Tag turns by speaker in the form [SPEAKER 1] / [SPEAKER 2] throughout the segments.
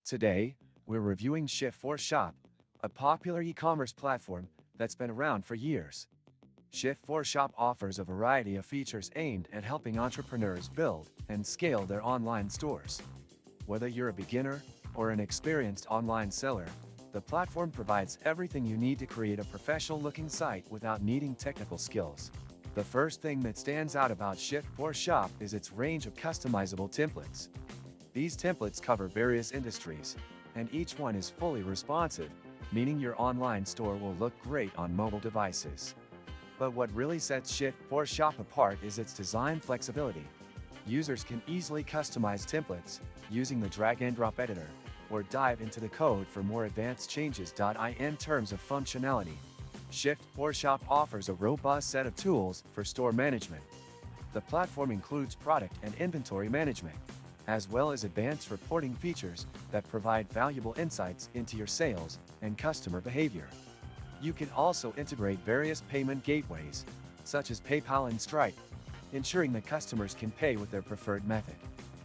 [SPEAKER 1] Today, we're reviewing Shift4Shop, a popular e-commerce platform that's been around for years. Shift4Shop offers a variety of features aimed at helping entrepreneurs build and scale their online stores. Whether you're a beginner or an experienced online seller, the platform provides everything you need to create a professional-looking site without needing technical skills. The first thing that stands out about Shift4Shop is its range of customizable templates. These templates cover various industries, and each one is fully responsive, meaning your online store will look great on mobile devices. But what really sets Shift4Shop apart is its design flexibility. Users can easily customize templates using the drag-and-drop editor, or dive into the code for more advanced changes. In terms of functionality, Shift4Shop offers a robust set of tools for store management. The platform includes product and inventory management, as well as advanced reporting features that provide valuable insights into your sales and customer behavior. You can also integrate various payment gateways, such as PayPal and Stripe, ensuring that customers can pay with their preferred method.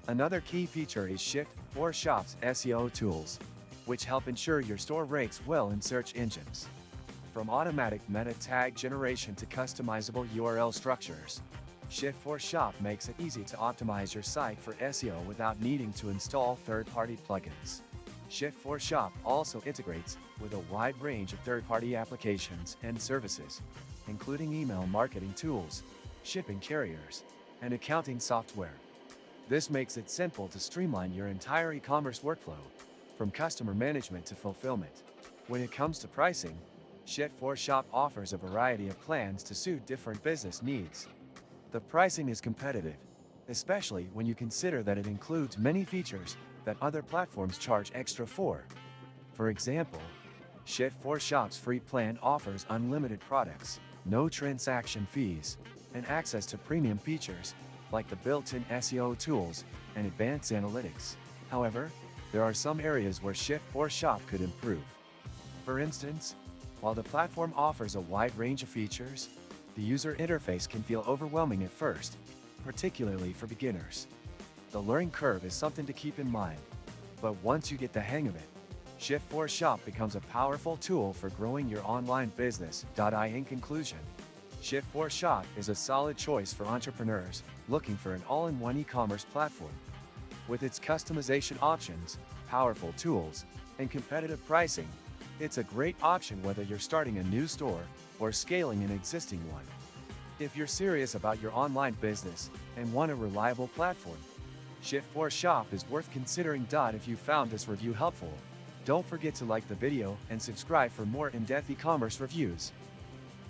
[SPEAKER 1] Another key feature is Shift4Shop's SEO tools, which help ensure your store ranks well in search engines. From automatic meta tag generation to customizable URL structures, Shift4Shop makes it easy to optimize your site for SEO without needing to install third-party plugins. Shift4Shop also integrates with a wide range of third-party applications and services, including email marketing tools, shipping carriers, and accounting software. This makes it simple to streamline your entire e-commerce workflow, from customer management to fulfillment. When it comes to pricing, Shift4Shop offers a variety of plans to suit different business needs. The pricing is competitive, especially when you consider that it includes many features that other platforms charge extra for. For example, Shift4Shop's free plan offers unlimited products, no transaction fees, and access to premium features like the built-in SEO tools and advanced analytics. However, there are some areas where Shift4Shop could improve. For instance, while the platform offers a wide range of features, the user interface can feel overwhelming at first, particularly for beginners. The learning curve is something to keep in mind, but once you get the hang of it, Shift4Shop becomes a powerful tool for growing your online business. In conclusion, Shift4Shop is a solid choice for entrepreneurs looking for an all-in-one e-commerce platform. With its customization options, powerful tools, and competitive pricing, it's a great option whether you're starting a new store or scaling an existing one. If you're serious about your online business and want a reliable platform, Shift4Shop is worth considering. If you found this review helpful, don't forget to like the video and subscribe for more in-depth e-commerce reviews.